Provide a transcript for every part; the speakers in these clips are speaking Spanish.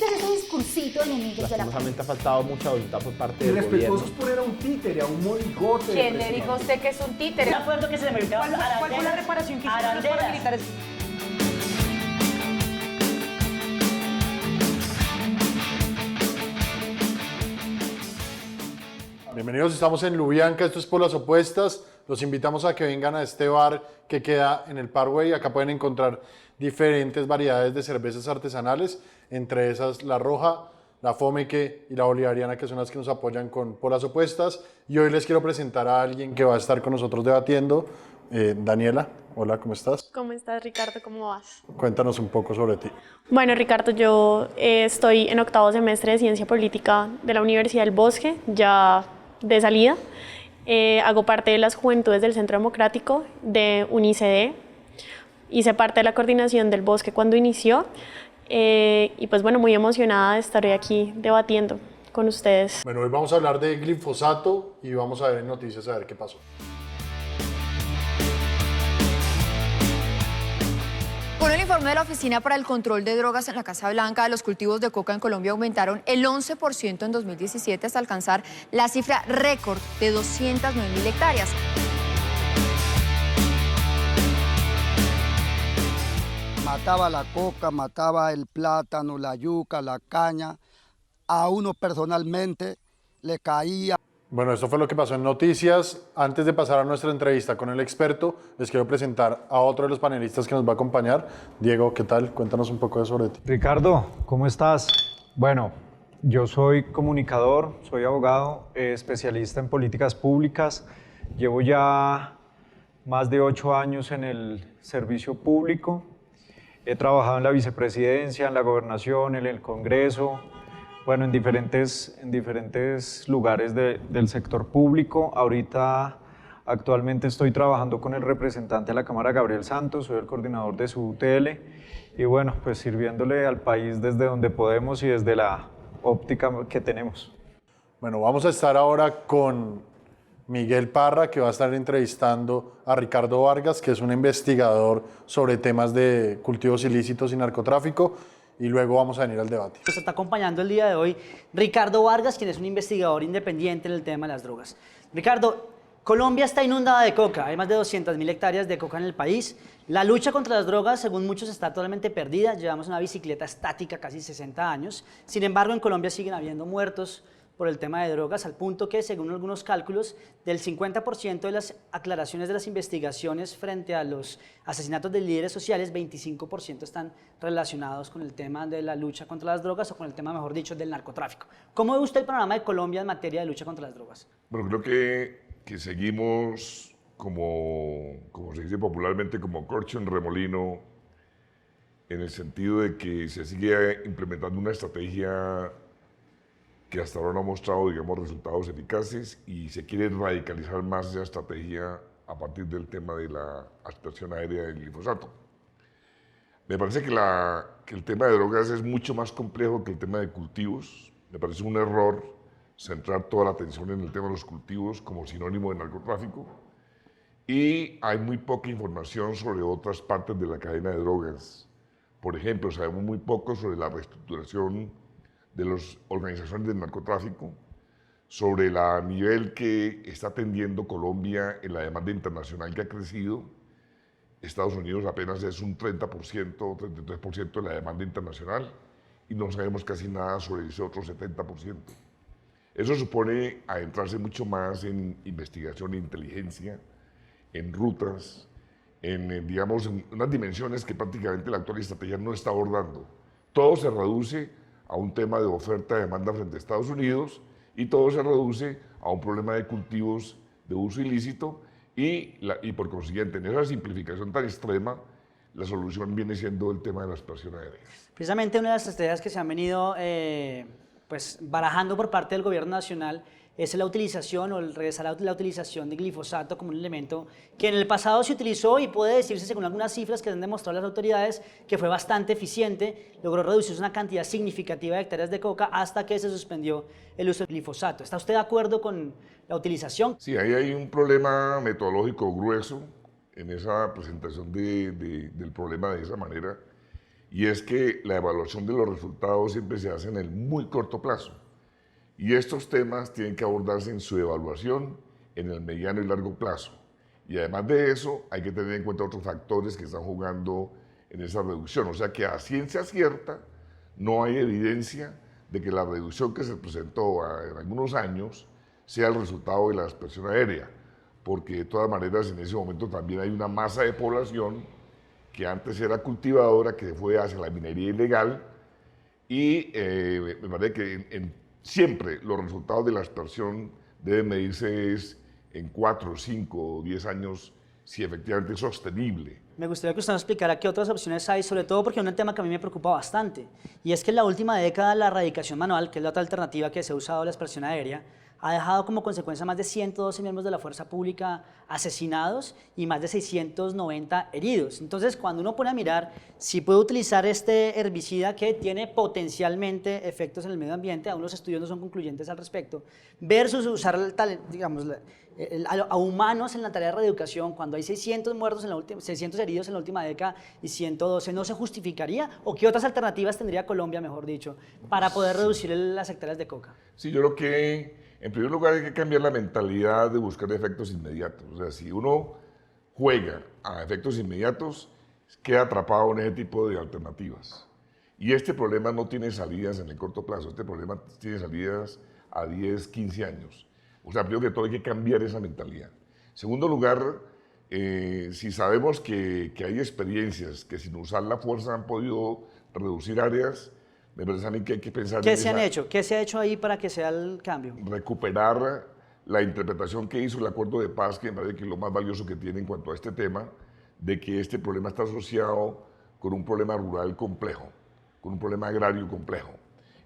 ¿Viste ese discursito de enemigos de la paz? Lastimosamente ha faltado mucha voluntad por parte del gobierno. Irrespetuosos poner a un títere, a un monigote. ¿Quién le dijo a usted que es un títere? De acuerdo que se le mercaba ¿Cuál fue la reparación que hicieron los paramilitares? Bienvenidos, estamos en Lubyanka, esto es Por las Opuestas. Los invitamos a que vengan a este bar que queda en el Parkway. Acá pueden encontrar diferentes variedades de cervezas artesanales, entre esas la Roja, la Fomeque y la Bolivariana, que son las que nos apoyan con Por las Opuestas. Y hoy les quiero presentar a alguien que va a estar con nosotros debatiendo. Daniela, hola, ¿cómo estás? ¿Cómo estás, Ricardo? ¿Cómo vas? Cuéntanos un poco sobre ti. Bueno, Ricardo, yo estoy en octavo semestre de Ciencia Política de la Universidad del Bosque, ya de salida. Hago parte de las Juventudes del Centro Democrático de UNICD. Hice parte de la coordinación del Bosque cuando inició. Y pues bueno, muy emocionada de estar hoy aquí debatiendo con ustedes. Bueno, hoy vamos a hablar de glifosato y vamos a ver en noticias a ver qué pasó. Con el informe de la Oficina para el Control de Drogas en la Casa Blanca, los cultivos de coca en Colombia aumentaron el 11% en 2017 hasta alcanzar la cifra récord de 209.000 hectáreas. Mataba la coca, mataba el plátano, la yuca, la caña. A uno personalmente le caía. Bueno, esto fue lo que pasó en noticias. Antes de pasar a nuestra entrevista con el experto, les quiero presentar a otro de los panelistas que nos va a acompañar. Diego, ¿qué tal? Cuéntanos un poco sobre ti. Ricardo, ¿cómo estás? Bueno, yo soy comunicador, soy abogado, especialista en políticas públicas. Llevo ya más de 8 años en el servicio público. He trabajado en la vicepresidencia, en la gobernación, en el Congreso, bueno, en diferentes lugares del sector público. Ahorita, actualmente estoy trabajando con el representante de la Cámara, Gabriel Santos, soy el coordinador de su UTL, y bueno, pues sirviéndole al país desde donde podemos y desde la óptica que tenemos. Bueno, vamos a estar ahora con Miguel Parra, que va a estar entrevistando a Ricardo Vargas, que es un investigador sobre temas de cultivos ilícitos y narcotráfico. Y luego vamos a venir al debate. Nos está acompañando el día de hoy Ricardo Vargas, quien es un investigador independiente en el tema de las drogas. Ricardo, Colombia está inundada de coca, hay más de 200.000 hectáreas de coca en el país. La lucha contra las drogas, según muchos, está totalmente perdida. Llevamos una bicicleta estática casi 60 años. Sin embargo, en Colombia siguen habiendo muertos por el tema de drogas, al punto que, según algunos cálculos, del 50% de las aclaraciones de las investigaciones frente a los asesinatos de líderes sociales, 25% están relacionados con el tema de la lucha contra las drogas o con el tema, mejor dicho, del narcotráfico. ¿Cómo ve usted el panorama de Colombia en materia de lucha contra las drogas? Bueno, creo que seguimos como se dice popularmente, como corcho en remolino, en el sentido de que se sigue implementando una estrategia que hasta ahora no ha mostrado, digamos, resultados eficaces, y se quiere radicalizar más esa estrategia a partir del tema de la aspersión aérea del glifosato. Me parece que el tema de drogas es mucho más complejo que el tema de cultivos. Me parece un error centrar toda la atención en el tema de los cultivos como sinónimo de narcotráfico, y hay muy poca información sobre otras partes de la cadena de drogas. Por ejemplo, sabemos muy poco sobre la reestructuración de las organizaciones del narcotráfico, sobre el nivel que está atendiendo Colombia en la demanda internacional que ha crecido. Estados Unidos apenas es un 30% o 33% de la demanda internacional, y no sabemos casi nada sobre ese otro 70%. Eso supone adentrarse mucho más en investigación e inteligencia, en rutas, digamos, en unas dimensiones que prácticamente la actual estrategia no está abordando. Todo se reduce a un tema de oferta-demanda frente a Estados Unidos, y todo se reduce a un problema de cultivos de uso ilícito, y por consiguiente, en esa simplificación tan extrema, la solución viene siendo el tema de la aspersión aérea. Precisamente una de las estrategias que se han venido pues, barajando por parte del gobierno nacional es la utilización o el regresar a la utilización de glifosato como un elemento que en el pasado se utilizó, y puede decirse, según algunas cifras que han demostrado las autoridades, que fue bastante eficiente, logró reducirse una cantidad significativa de hectáreas de coca hasta que se suspendió el uso del glifosato. ¿Está usted de acuerdo con la utilización? Sí, ahí hay un problema metodológico grueso en esa presentación del problema de esa manera, y es que la evaluación de los resultados siempre se hace en el muy corto plazo. Y estos temas tienen que abordarse en su evaluación en el mediano y largo plazo. Y además de eso, hay que tener en cuenta otros factores que están jugando en esa reducción. O sea que a ciencia cierta no hay evidencia de que la reducción que se presentó en algunos años sea el resultado de la dispersión aérea, porque de todas maneras en ese momento también hay una masa de población que antes era cultivadora, que fue hacia la minería ilegal, y me parece que siempre los resultados de la dispersión deben medirse en 4, 5 o 10 años si efectivamente es sostenible. Me gustaría que usted nos explicara qué otras opciones hay, sobre todo porque es un tema que a mí me preocupa bastante, y es que en la última década la erradicación manual, que es la otra alternativa que se ha usado, la dispersión aérea, ha dejado como consecuencia más de 112 miembros de la fuerza pública asesinados y más de 690 heridos. Entonces, cuando uno pone a mirar si puede utilizar este herbicida que tiene potencialmente efectos en el medio ambiente, aún los estudios no son concluyentes al respecto, versus usar, digamos, a humanos en la tarea de reeducación, cuando hay 600 muertos 600 heridos en la última década y 112, ¿no se justificaría? ¿O qué otras alternativas tendría Colombia, mejor dicho, para poder reducir las hectáreas de coca? Sí, yo creo que en primer lugar hay que cambiar la mentalidad de buscar efectos inmediatos. O sea, si uno juega a efectos inmediatos, queda atrapado en ese tipo de alternativas. Y este problema no tiene salidas en el corto plazo, este problema tiene salidas a 10, 15 años. O sea, primero que todo hay que cambiar esa mentalidad. En segundo lugar, si sabemos que hay experiencias que sin usar la fuerza han podido reducir áreas, me parece a mí que hay que pensar ¿Qué se han hecho? ¿Qué se ha hecho ahí para que sea el cambio? Recuperar la interpretación que hizo el acuerdo de paz, que me parece que es lo más valioso que tiene en cuanto a este tema, de que este problema está asociado con un problema rural complejo, con un problema agrario complejo.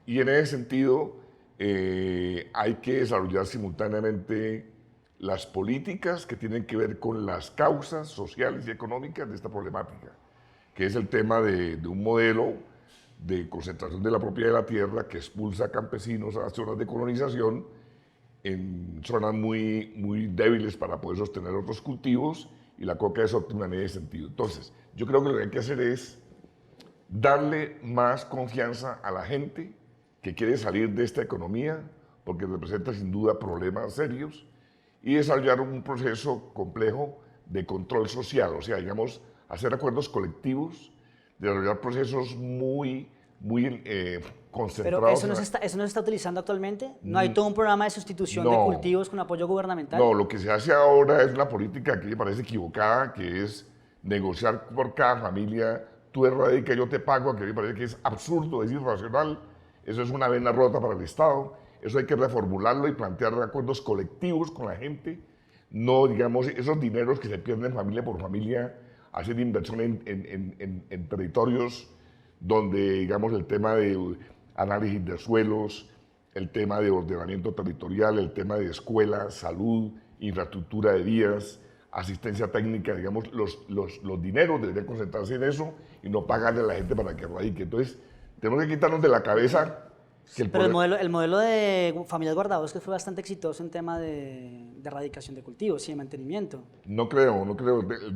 Y en ese sentido hay que desarrollar simultáneamente las políticas que tienen que ver con las causas sociales y económicas de esta problemática, que es el tema de un modelo de concentración de la propiedad de la tierra que expulsa a campesinos a las zonas de colonización en zonas muy débiles para poder sostener otros cultivos, y la coca es óptima en ese sentido. Entonces, yo creo que lo que hay que hacer es darle más confianza a la gente que quiere salir de esta economía, porque representa sin duda problemas serios, y desarrollar un proceso complejo de control social, o sea, digamos, hacer acuerdos colectivos, desarrollar procesos muy concentrados. ¿Pero eso no se está utilizando actualmente? ¿No hay todo un programa de sustitución de cultivos con apoyo gubernamental? No, lo que se hace ahora es una política que me parece equivocada, que es negociar por cada familia, tú erradica, yo te pago, que me parece que es absurdo, es irracional, eso es una vena rota para el Estado, eso hay que reformularlo y plantear acuerdos colectivos con la gente, no, digamos, esos dineros que se pierden familia por familia, hacer inversión en territorios donde, digamos, el tema de análisis de suelos, el tema de ordenamiento territorial, el tema de escuelas, salud, infraestructura de vías, asistencia técnica, digamos, los dineros deberían concentrarse en eso y no pagarle a la gente para que radique. Entonces, tenemos que quitarnos de la cabeza que Pero el modelo de familias guardabosques fue bastante exitoso en tema de erradicación de cultivos y de mantenimiento. No creo.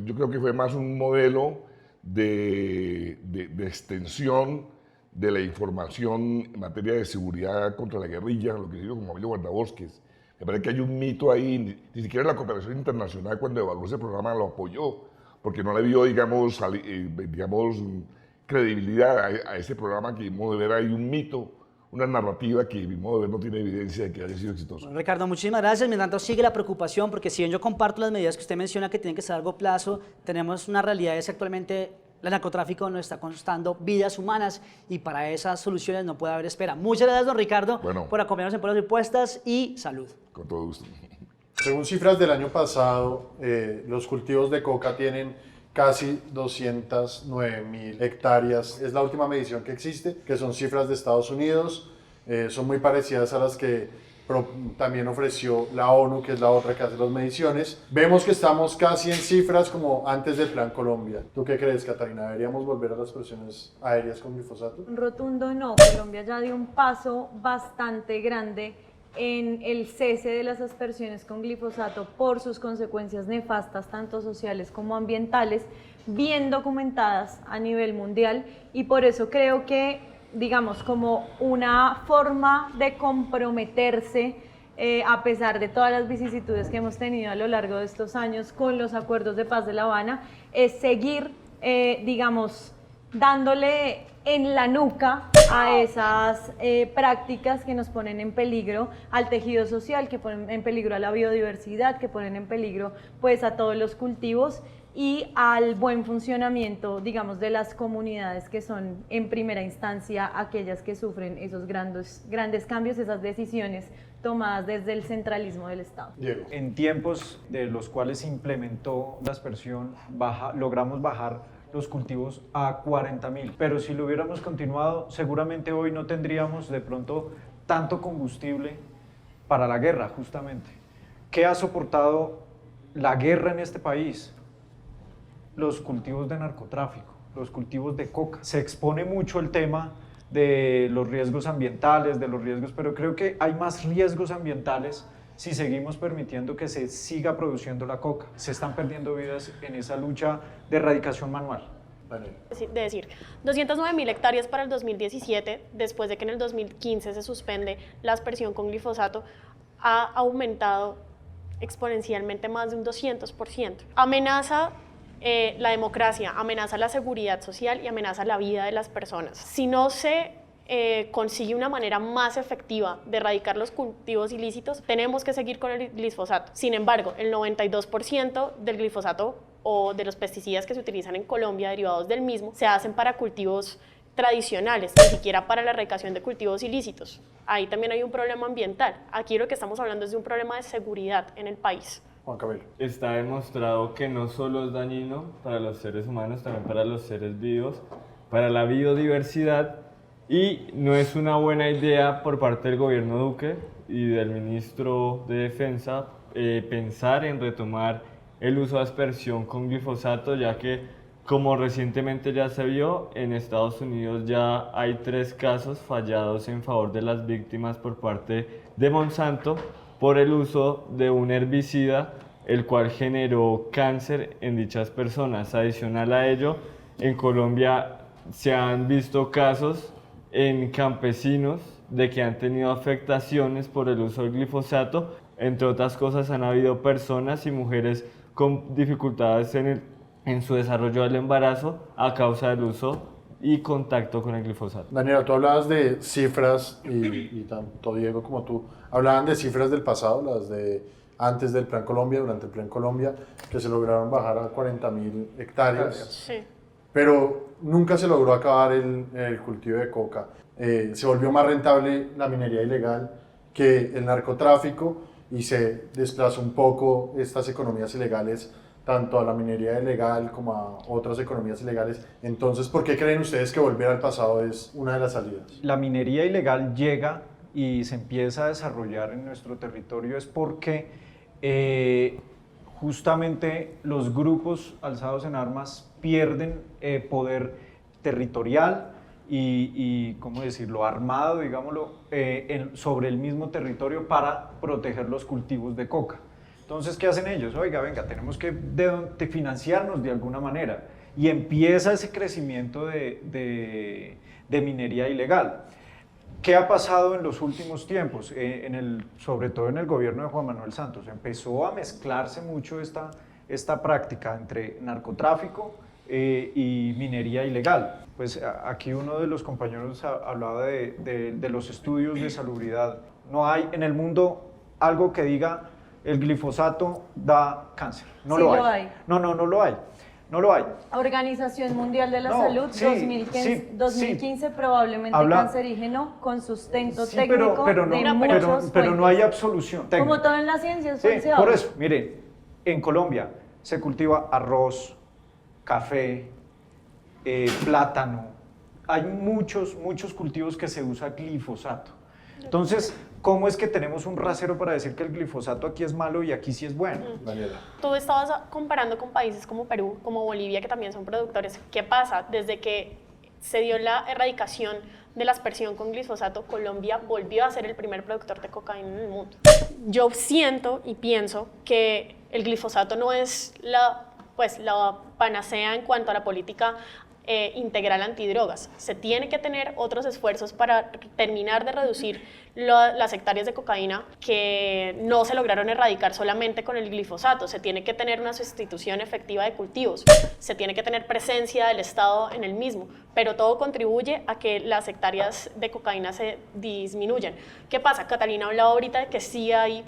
Yo creo que fue más un modelo de extensión de la información en materia de seguridad contra la guerrilla, lo que se hizo como familia guardabosques. Me parece que hay un mito ahí, ni siquiera la cooperación internacional cuando evaluó ese programa lo apoyó, porque no le dio, digamos, credibilidad a ese programa, que, de modo de ver, hay un mito, una narrativa que, de modo de ver, no tiene evidencia de que haya sido exitoso. Bueno, Ricardo, muchísimas gracias. Mientras tanto, sigue la preocupación, porque si bien yo comparto las medidas que usted menciona que tienen que ser a largo plazo, tenemos una realidad es que actualmente el narcotráfico nos está costando vidas humanas y para esas soluciones no puede haber espera. Muchas gracias, don Ricardo, por acompañarnos en Pueblas Opuestas y salud. Con todo gusto. Según cifras del año pasado, los cultivos de coca tienen casi 209.000 hectáreas. Es la última medición que existe, que son cifras de Estados Unidos. Son muy parecidas a las que también ofreció la ONU, que es la otra que hace las mediciones. Vemos que estamos casi en cifras como antes del Plan Colombia. ¿Tú qué crees, Catarina? ¿Deberíamos volver a las presiones aéreas con glifosato? Rotundo no. Colombia ya dio un paso bastante grande en el cese de las aspersiones con glifosato por sus consecuencias nefastas, tanto sociales como ambientales, bien documentadas a nivel mundial, y por eso creo que, digamos, como una forma de comprometerse, a pesar de todas las vicisitudes que hemos tenido a lo largo de estos años con los acuerdos de paz de La Habana, es seguir, digamos, dándole en la nuca a esas prácticas que nos ponen en peligro al tejido social, que ponen en peligro a la biodiversidad, que ponen en peligro pues a todos los cultivos y al buen funcionamiento, digamos, de las comunidades que son en primera instancia aquellas que sufren esos grandes cambios, esas decisiones tomadas desde el centralismo del Estado. Diego. En tiempos de los cuales se implementó la aspersión, logramos bajar los cultivos a 40.000, pero si lo hubiéramos continuado, seguramente hoy no tendríamos de pronto tanto combustible para la guerra, justamente. ¿Qué ha soportado la guerra en este país? Los cultivos de narcotráfico, los cultivos de coca. Se expone mucho el tema de los riesgos ambientales, pero creo que hay más riesgos ambientales si seguimos permitiendo que se siga produciendo la coca. Se están perdiendo vidas en esa lucha de erradicación manual. De decir, 209.000 hectáreas para el 2017, después de que en el 2015 se suspende la aspersión con glifosato, ha aumentado exponencialmente más de un 200%. Amenaza la democracia, amenaza la seguridad social y amenaza la vida de las personas. Si no se consigue una manera más efectiva de erradicar los cultivos ilícitos, tenemos que seguir con el glifosato. Sin embargo, el 92% del glifosato o de los pesticidas que se utilizan en Colombia derivados del mismo se hacen para cultivos tradicionales, ni siquiera para la erradicación de cultivos ilícitos. Ahí también hay un problema ambiental. Aquí lo que estamos hablando es de un problema de seguridad en el país. Juan Camilo. Está demostrado que no solo es dañino para los seres humanos, también para los seres vivos, para la biodiversidad, y no es una buena idea por parte del gobierno Duque y del ministro de Defensa pensar en retomar el uso de aspersión con glifosato, ya que, como recientemente ya se vio, en Estados Unidos ya hay 3 casos fallados en favor de las víctimas por parte de Monsanto por el uso de un herbicida, el cual generó cáncer en dichas personas. Adicional a ello, en Colombia se han visto casos en campesinos de que han tenido afectaciones por el uso del glifosato. Entre otras cosas, han habido personas y mujeres con dificultades en su desarrollo del embarazo a causa del uso y contacto con el glifosato. Daniela, tú hablabas de cifras y tanto Diego como tú hablaban de cifras del pasado, las de antes del Plan Colombia, durante el Plan Colombia, que se lograron bajar a 40.000 hectáreas. Sí. Pero nunca se logró acabar el cultivo de coca. Se volvió más rentable la minería ilegal que el narcotráfico y se desplazó un poco estas economías ilegales tanto a la minería ilegal como a otras economías ilegales. Entonces, ¿por qué creen ustedes que volver al pasado es una de las salidas? La minería ilegal llega y se empieza a desarrollar en nuestro territorio es porque justamente los grupos alzados en armas pierden poder territorial y ¿cómo decirlo?, armado, digámoslo, sobre el mismo territorio para proteger los cultivos de coca. Entonces, ¿qué hacen ellos? Oiga, venga, tenemos que financiarnos de alguna manera. Y empieza ese crecimiento de minería ilegal. ¿Qué ha pasado en los últimos tiempos? Sobre todo en el gobierno de Juan Manuel Santos. Empezó a mezclarse mucho esta práctica entre narcotráfico y minería ilegal. Pues aquí uno de los compañeros hablaba de los estudios de salubridad. No hay en el mundo algo que diga el glifosato da cáncer. No sí lo hay. hay. No lo hay. No lo hay. Organización Mundial de la No, Salud, sí, 2015 probablemente cancerígeno con sustento Sí, técnico pero no hay absolución técnica. Como todo en la ciencia, es Sí, falseado. por eso, mire, en Colombia se cultiva arroz, café, plátano. Hay muchos cultivos que se usa glifosato. Entonces, ¿cómo es que tenemos un rasero para decir que el glifosato aquí es malo y aquí sí es bueno? Tú estabas comparando con países como Perú, como Bolivia, que también son productores. ¿Qué pasa? Desde que se dio la erradicación de la aspersión con glifosato, Colombia volvió a ser el primer productor de cocaína en el mundo. Yo siento y pienso que el glifosato no es la pues la panacea en cuanto a la política integral antidrogas. Se tiene que tener otros esfuerzos para terminar de reducir las hectáreas de cocaína que no se lograron erradicar solamente con el glifosato. Se tiene que tener una sustitución efectiva de cultivos, se tiene que tener presencia del Estado en el mismo, pero todo contribuye a que las hectáreas de cocaína se disminuyan. ¿Qué pasa? Catalina hablaba ahorita de que sí hay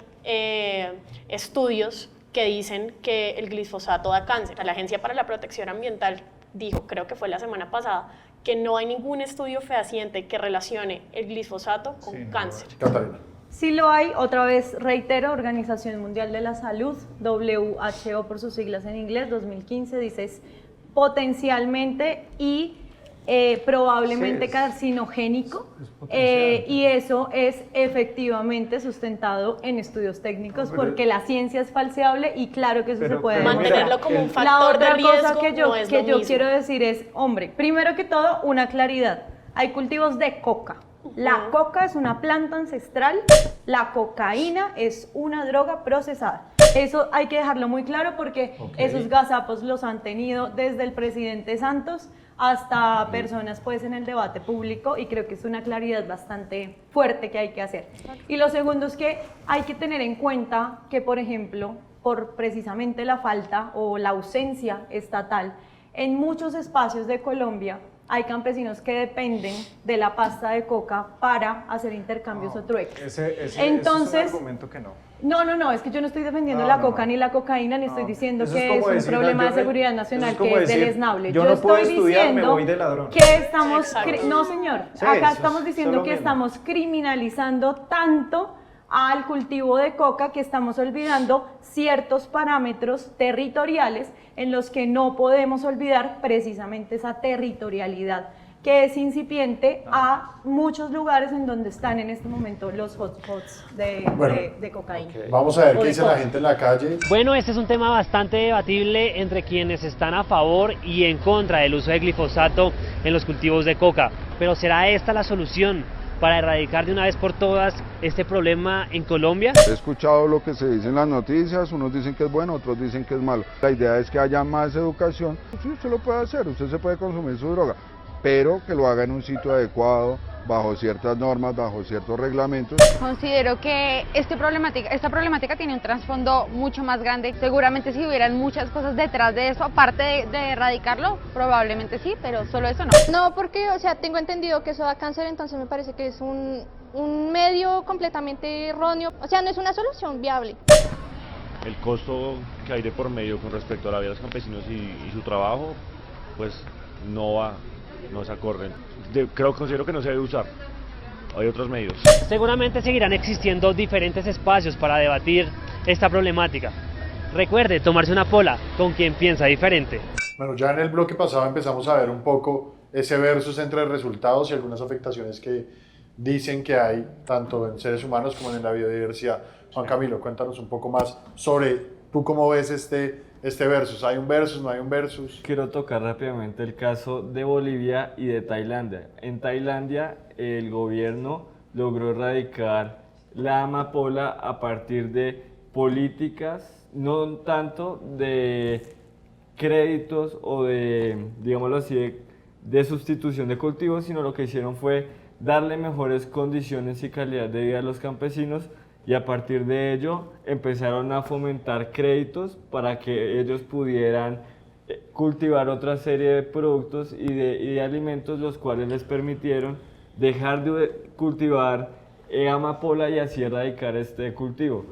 estudios que dicen que el glifosato da cáncer. La Agencia para la Protección Ambiental dijo, creo que fue la semana pasada, que no hay ningún estudio fehaciente que relacione el glifosato con cáncer. Catalina. Sí lo hay, otra vez reitero, Organización Mundial de la Salud, WHO por sus siglas en inglés, 2015, dice es potencialmente y probablemente carcinogénico, y eso es efectivamente sustentado en estudios técnicos porque la ciencia es falseable y claro que eso se puede mantenerlo como un la factor de otra riesgo. cosa que yo, no es lo mismo. quiero decir es, hombre, primero que todo, una claridad. Hay cultivos de coca. La coca es una planta ancestral, la cocaína es una droga procesada. Eso hay que dejarlo muy claro porque esos gazapos los han tenido desde el presidente Santos hasta personas pues en el debate público y creo que es una claridad bastante fuerte que hay que hacer. Y lo segundo es que hay que tener en cuenta que, por ejemplo, por precisamente la falta o la ausencia estatal, en muchos espacios de Colombia hay campesinos que dependen de la pasta de coca para hacer intercambios o trueques. Entonces, ese es un argumento que no. No, es que yo no estoy defendiendo la coca ni la cocaína, ni estoy diciendo que es un problema de seguridad nacional que es deleznable. Yo no puedo estudiar, me voy de ladrón. Que estamos, no señor, acá estamos diciendo que estamos criminalizando tanto al cultivo de coca que estamos olvidando ciertos parámetros territoriales en los que no podemos olvidar precisamente esa territorialidad que es incipiente a muchos lugares en donde están en este momento los hotspots de cocaína. Vamos a ver qué dice la gente en la calle. Bueno, este es un tema bastante debatible entre quienes están a favor y en contra del uso de glifosato en los cultivos de coca. Pero ¿será esta la solución para erradicar de una vez por todas este problema en Colombia? He escuchado lo que se dice en las noticias, unos dicen que es bueno, otros dicen que es malo. La idea es que haya más educación. Sí, usted lo puede hacer, usted se puede consumir su droga, pero que lo haga en un sitio adecuado, bajo ciertas normas, bajo ciertos reglamentos. Considero que esta problemática tiene un trasfondo mucho más grande. Seguramente si hubieran muchas cosas detrás de eso, aparte de erradicarlo, probablemente sí, pero solo eso no. No, porque, o sea, tengo entendido que eso da cáncer, entonces me parece que es un medio completamente erróneo. O sea, no es una solución viable. El costo que hay de por medio con respecto a la vida de los campesinos y su trabajo, pues no se acorde. Considero que no se debe usar. Hay otros medios. Seguramente seguirán existiendo diferentes espacios para debatir esta problemática. Recuerde tomarse una pola con quien piensa diferente. Bueno, ya en el bloque pasado empezamos a ver un poco ese versus entre resultados y algunas afectaciones que dicen que hay tanto en seres humanos como en la biodiversidad. Juan Camilo, cuéntanos un poco más sobre tú cómo ves este versus. ¿Hay un versus, no hay un versus? Quiero tocar rápidamente el caso de Bolivia y de Tailandia. En Tailandia el gobierno logró erradicar la amapola a partir de políticas, no tanto de créditos o de, digámoslo así, de sustitución de cultivos, sino lo que hicieron fue darle mejores condiciones y calidad de vida a los campesinos, y a partir de ello empezaron a fomentar créditos para que ellos pudieran cultivar otra serie de productos y de alimentos, los cuales les permitieron dejar de cultivar amapola y así erradicar este cultivo.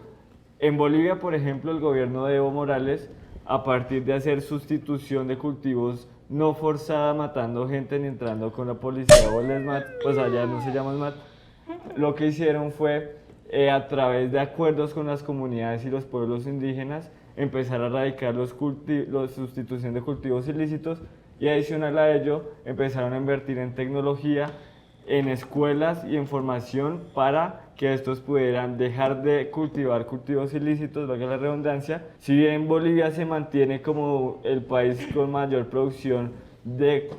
En Bolivia, por ejemplo, el gobierno de Evo Morales, a partir de hacer sustitución de cultivos no forzada, matando gente ni entrando con la policía o el ESMAD, pues allá no se llama ESMAD, lo que hicieron fue a través de acuerdos con las comunidades y los pueblos indígenas empezar a erradicar la sustitución de cultivos ilícitos, y adicional a ello empezaron a invertir en tecnología, en escuelas y en formación para que estos pudieran dejar de cultivar cultivos ilícitos, valga la redundancia. Si bien Bolivia se mantiene como el país con mayor producción de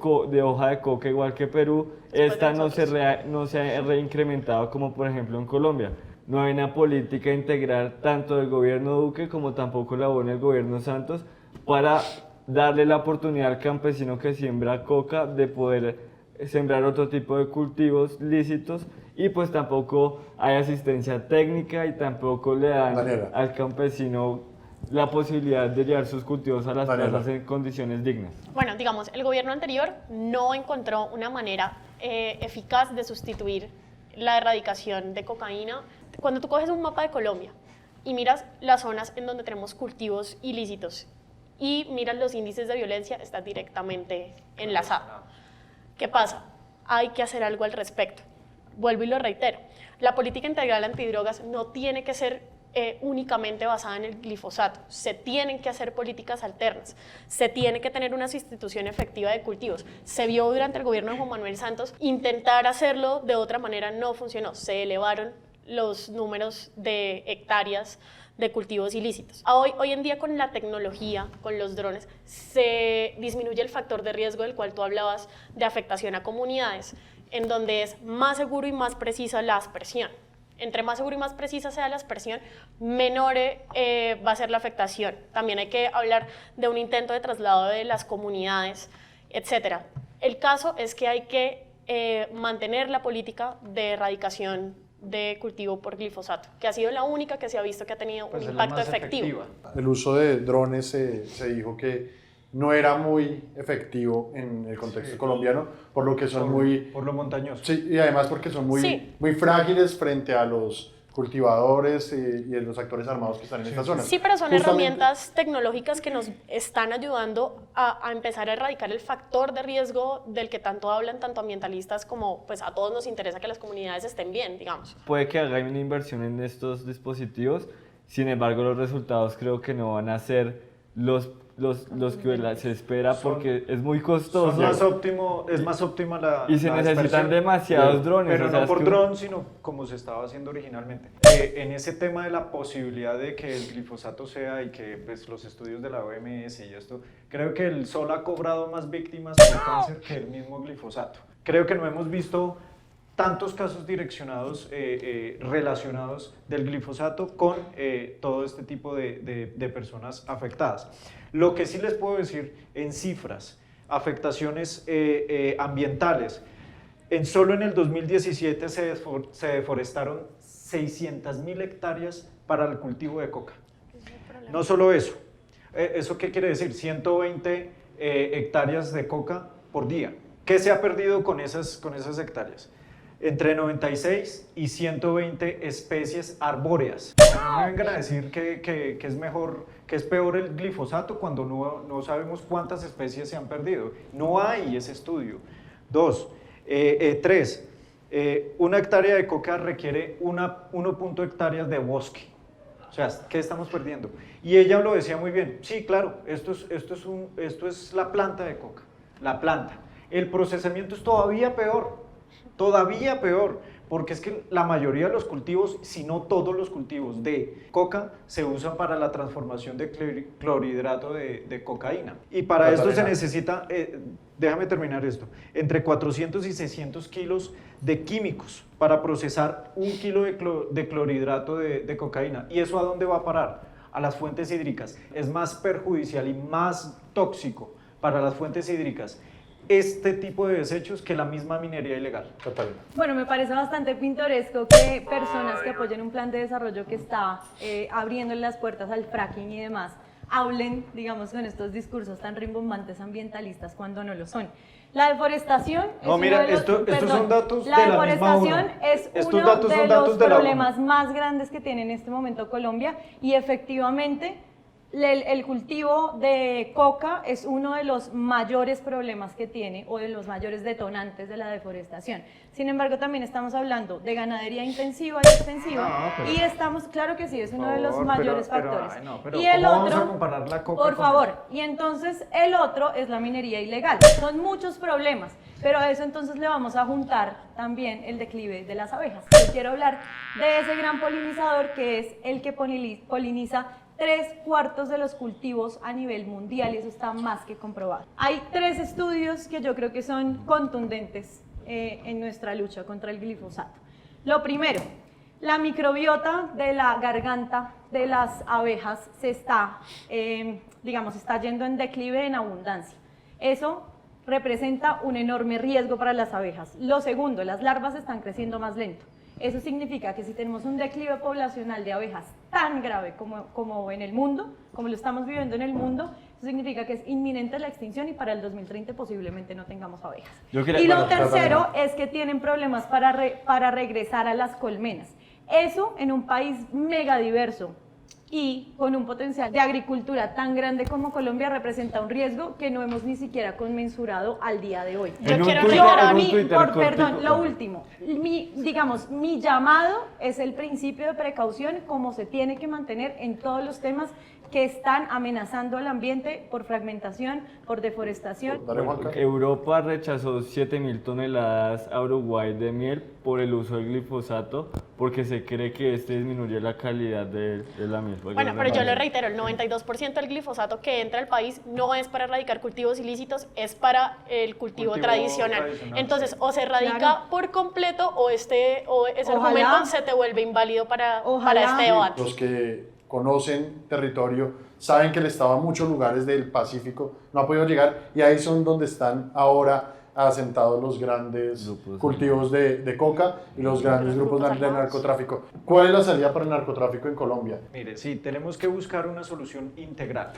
hoja de coca, igual que Perú, esta no se ha reincrementado como por ejemplo en Colombia. No hay una política integral tanto del gobierno Duque como tampoco la buena del gobierno Santos para darle la oportunidad al campesino que siembra coca de poder sembrar otro tipo de cultivos lícitos, y pues tampoco hay asistencia técnica y tampoco le dan al campesino la posibilidad de llevar sus cultivos a las plazas en condiciones dignas. Bueno, digamos, el gobierno anterior no encontró una manera eficaz de sustituir la erradicación de cocaína. Cuando tú coges un mapa de Colombia y miras las zonas en donde tenemos cultivos ilícitos y miras los índices de violencia, está directamente enlazado. ¿Qué pasa? Hay que hacer algo al respecto. Vuelvo y lo reitero, la política integral antidrogas no tiene que ser únicamente basada en el glifosato, se tienen que hacer políticas alternas, se tiene que tener una sustitución efectiva de cultivos. Se vio durante el gobierno de Juan Manuel Santos, intentar hacerlo de otra manera no funcionó, se elevaron los números de hectáreas de cultivos ilícitos. Hoy en día con la tecnología, con los drones, se disminuye el factor de riesgo del cual tú hablabas de afectación a comunidades, en donde es más seguro y más precisa la aspersión. Entre más seguro y más precisa sea la aspersión, menor va a ser la afectación. También hay que hablar de un intento de traslado de las comunidades, etc. El caso es que hay que mantener la política de erradicación de cultivo por glifosato, que ha sido la única que se ha visto que ha tenido un impacto efectivo. El uso de drones se dijo que no era muy efectivo en el contexto colombiano, por lo que son por lo montañoso. Sí, y además porque son muy frágiles frente a los cultivadores y los actores armados que están en estas zonas. Sí, pero son herramientas tecnológicas que nos están ayudando a empezar a erradicar el factor de riesgo del que tanto hablan, tanto ambientalistas como pues a todos nos interesa que las comunidades estén bien, digamos. Puede que hagan una inversión en estos dispositivos, sin embargo los resultados creo que no van a ser los que se espera porque es muy costoso. Es más óptima la y se la necesitan dispersión. demasiados drones. Pero o sea, no por que dron, sino como se estaba haciendo originalmente. En ese tema de la posibilidad de que el glifosato sea y que pues, los estudios de la OMS y esto, creo que el sol ha cobrado más víctimas por cáncer que el mismo glifosato. Creo que no hemos visto tantos casos direccionados, relacionados del glifosato con todo este tipo de personas afectadas. Lo que sí les puedo decir en cifras, afectaciones ambientales, solo en el 2017 se deforestaron 600.000 hectáreas para el cultivo de coca. No solo eso, ¿eso qué quiere decir? 120 hectáreas de coca por día. ¿Qué se ha perdido con esas hectáreas? Entre 96 y 120 especies arbóreas. No me vengan a decir que es mejor, que es peor el glifosato cuando no sabemos cuántas especies se han perdido. No hay ese estudio. 3. Una hectárea de coca requiere 1 hectáreas de bosque. O sea, ¿qué estamos perdiendo? Y ella lo decía muy bien. Sí, claro, esto es la planta de coca. La planta. El procesamiento es todavía peor. Todavía peor, porque es que la mayoría de los cultivos, si no todos los cultivos de coca, se usan para la transformación de clorhidrato de cocaína. Y para esto se necesita, déjame terminar esto, entre 400 y 600 kilos de químicos para procesar 1 kilo de clorhidrato de cocaína. ¿Y eso a dónde va a parar? A las fuentes hídricas. Es más perjudicial y más tóxico para las fuentes hídricas este tipo de desechos que la misma minería ilegal. Totalmente. Bueno, me parece bastante pintoresco que personas que apoyen un plan de desarrollo que está abriendo las puertas al fracking y demás, hablen, digamos, con estos discursos tan rimbombantes ambientalistas cuando no lo son. La deforestación es no, mira, estos son datos de la misma ONU. La deforestación es uno de los problemas más grandes que tiene en este momento Colombia y efectivamente el cultivo de coca es uno de los mayores problemas que tiene o de los mayores detonantes de la deforestación. Sin embargo, también estamos hablando de ganadería intensiva y extensiva y estamos, claro que sí, es uno de los mayores factores. Y el otro, vamos a comparar la coca por favor, y entonces el otro es la minería ilegal. Son muchos problemas, pero a eso entonces le vamos a juntar también el declive de las abejas. Yo quiero hablar de ese gran polinizador que es el que poliniza 3/4 de los cultivos a nivel mundial y eso está más que comprobado. Hay 3 estudios que yo creo que son contundentes en nuestra lucha contra el glifosato. Lo primero, la microbiota de la garganta de las abejas se está, está yendo en declive en abundancia. Eso representa un enorme riesgo para las abejas. Lo segundo, las larvas están creciendo más lento. Eso significa que si tenemos un declive poblacional de abejas tan grave como en el mundo, como lo estamos viviendo en el mundo, eso significa que es inminente la extinción y para el 2030 posiblemente no tengamos abejas. Y lo tercero es que tienen problemas para regresar a las colmenas. Eso en un país mega diverso y con un potencial de agricultura tan grande como Colombia representa un riesgo que no hemos ni siquiera conmensurado al día de hoy. Lo último, mi llamado es el principio de precaución como se tiene que mantener en todos los temas que están amenazando al ambiente por fragmentación, por deforestación. Europa rechazó 7.000 toneladas a Uruguay de miel por el uso del glifosato porque se cree que este disminuye la calidad de la miel. Bueno, pero yo le reitero, el 92% del glifosato que entra al país no es para erradicar cultivos ilícitos, es para el cultivo tradicional. Entonces, o se erradica por completo o ese argumento se te vuelve inválido para este debate. Los que conocen territorio saben que el Estado a muchos lugares del Pacífico no ha podido llegar y ahí son donde están ahora asentados los grandes cultivos de coca y los grandes grupos de narcotráfico. ¿Cuál es la salida para el narcotráfico en Colombia? Mire, sí, tenemos que buscar una solución integral.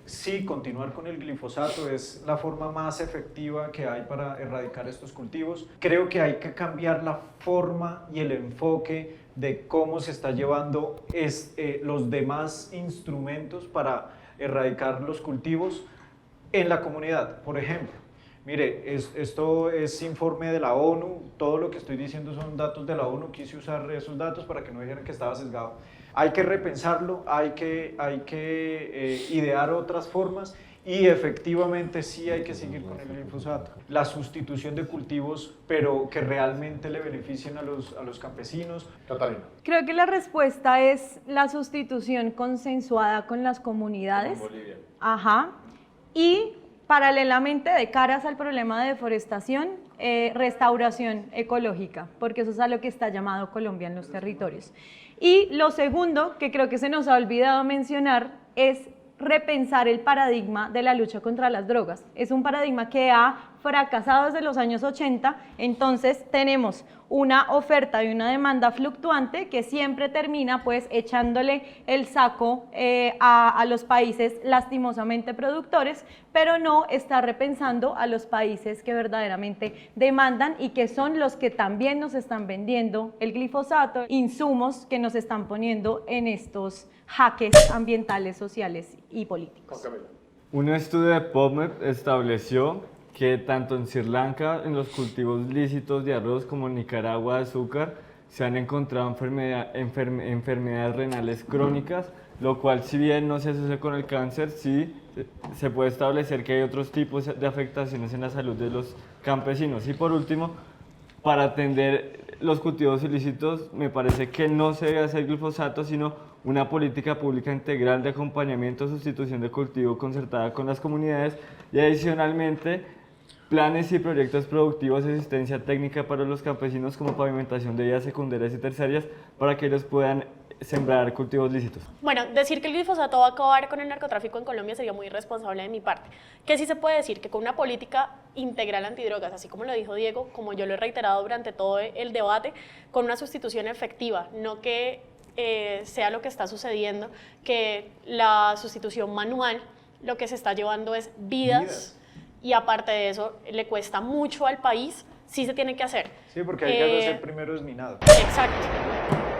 Sí, continuar con el glifosato es la forma más efectiva que hay para erradicar estos cultivos. Creo que hay que cambiar la forma y el enfoque de cómo se está llevando los demás instrumentos para erradicar los cultivos en la comunidad. Por ejemplo, mire, esto es informe de la ONU, todo lo que estoy diciendo son datos de la ONU, quise usar esos datos para que no dijeran que estaba sesgado. Hay que repensarlo, hay que idear otras formas y efectivamente sí hay que seguir con el glifosato. La sustitución de cultivos, pero que realmente le beneficien a los campesinos. Catalina. Creo que la respuesta es la sustitución consensuada con las comunidades. Con Bolivia. Ajá. Y paralelamente, de caras al problema de deforestación, restauración ecológica, porque eso es a lo que está llamado Colombia en los territorios. Y lo segundo, que creo que se nos ha olvidado mencionar, es repensar el paradigma de la lucha contra las drogas. Es un paradigma que ha fracasado desde los años 80, entonces tenemos una oferta y una demanda fluctuante que siempre termina pues echándole el saco a los países lastimosamente productores, pero no está repensando a los países que verdaderamente demandan y que son los que también nos están vendiendo el glifosato, insumos que nos están poniendo en estos jaques ambientales, sociales y políticos. Un estudio de PubMed estableció que tanto en Sri Lanka, en los cultivos lícitos de arroz, como en Nicaragua de azúcar, se han encontrado enfermedades renales crónicas, lo cual, si bien no se asocia con el cáncer, sí se puede establecer que hay otros tipos de afectaciones en la salud de los campesinos. Y por último, para atender los cultivos ilícitos, me parece que no se debe hacer glifosato, sino una política pública integral de acompañamiento, sustitución de cultivo concertada con las comunidades y adicionalmente planes y proyectos productivos de asistencia técnica para los campesinos como pavimentación de vías secundarias y terciarias para que ellos puedan sembrar cultivos lícitos. Bueno, decir que el glifosato va a acabar con el narcotráfico en Colombia sería muy irresponsable de mi parte. Que sí se puede decir que con una política integral antidrogas, así como lo dijo Diego, como yo lo he reiterado durante todo el debate, con una sustitución efectiva, no que sea lo que está sucediendo, que la sustitución manual lo que se está llevando es vidas. Y aparte de eso, le cuesta mucho al país, sí se tiene que hacer. Sí, porque hay que hacer primero es minado. Exacto,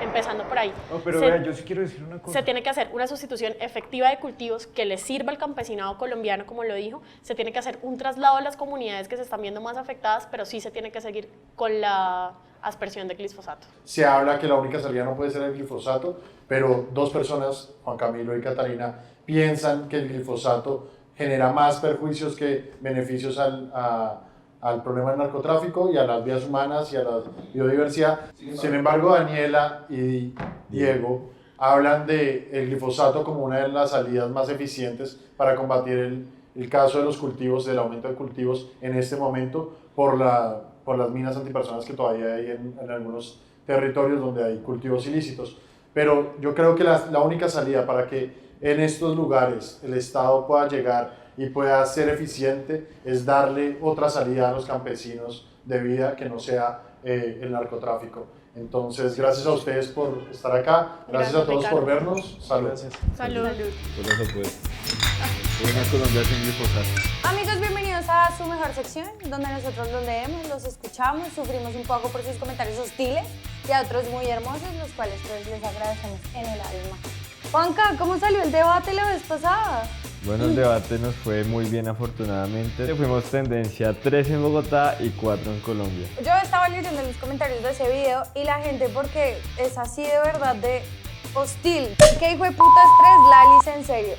empezando por ahí. No, pero vea, yo sí quiero decir una cosa. Se tiene que hacer una sustitución efectiva de cultivos que le sirva al campesinado colombiano, como lo dijo. Se tiene que hacer un traslado a las comunidades que se están viendo más afectadas, pero sí se tiene que seguir con la aspersión de glifosato. Se habla que la única salida no puede ser el glifosato, pero dos personas, Juan Camilo y Catalina, piensan que el glifosato genera más perjuicios que beneficios al problema del narcotráfico y a las vidas humanas y a la biodiversidad. Sin embargo, Daniela y Diego hablan del glifosato como una de las salidas más eficientes para combatir el caso de los cultivos, del aumento de cultivos en este momento por las minas antipersonas que todavía hay en algunos territorios donde hay cultivos ilícitos. Pero yo creo que la única salida para que en estos lugares el Estado pueda llegar y pueda ser eficiente es darle otra salida a los campesinos de vida que no sea el narcotráfico. Entonces, gracias a ustedes por estar acá, gracias a todos por vernos. Salud. Gracias. Salud. Por eso pues. Una Colombia sin glifosato. Amigos, bienvenidos a su mejor sección, donde nosotros los leemos, los escuchamos, sufrimos un poco por sus comentarios hostiles y a otros muy hermosos, los cuales pues les agradecemos en el alma. Juanca, ¿cómo salió el debate la vez pasada? Bueno, el debate nos fue muy bien afortunadamente. Fuimos tendencia 3 en Bogotá y 4 en Colombia. Yo estaba leyendo los comentarios de ese video y la gente, porque es así de verdad de hostil. ¿Qué hijo de putas 3, Lalis, en serio?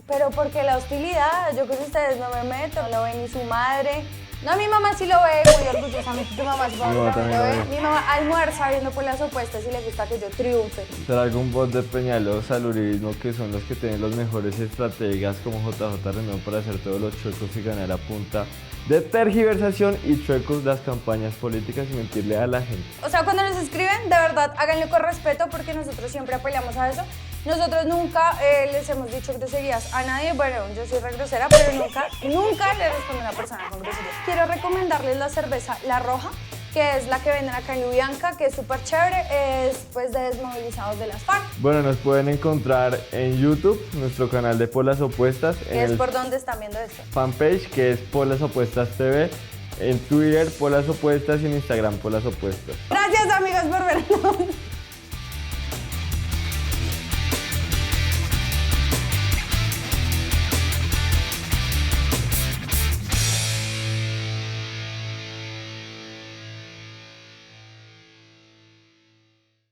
Pero porque la hostilidad, yo con ustedes no me meto, no lo ve ni su madre. No, mi mamá sí lo ve muy orgullosamente, tu mamá supongo que también lo ve. Mi mamá almuerza viendo por las opuestas y le gusta que yo triunfe. ¿Será algún bot de Peñalosa al uribismo que son los que tienen los mejores estrategas como JJ Rendón para hacer todos los chuecos y ganar a punta de tergiversación y chuecos las campañas políticas y mentirle a la gente? O sea, cuando nos escriben, de verdad, háganlo con respeto porque nosotros siempre apoyamos a eso. Nosotros nunca les hemos dicho groserías a nadie. Bueno, yo soy re grosera, pero nunca le respondo a una persona con groserías. Quiero recomendarles la cerveza La Roja, que es la que venden acá en Lubyanka, que es súper chévere, es pues de desmovilizados de las FARC. Bueno, nos pueden encontrar en YouTube, nuestro canal de Polas Opuestas. Que es por donde están viendo esto. Fanpage, que es Polas Opuestas TV. En Twitter, Polas Opuestas y en Instagram, Polas Opuestas. Gracias, amigos, por vernos.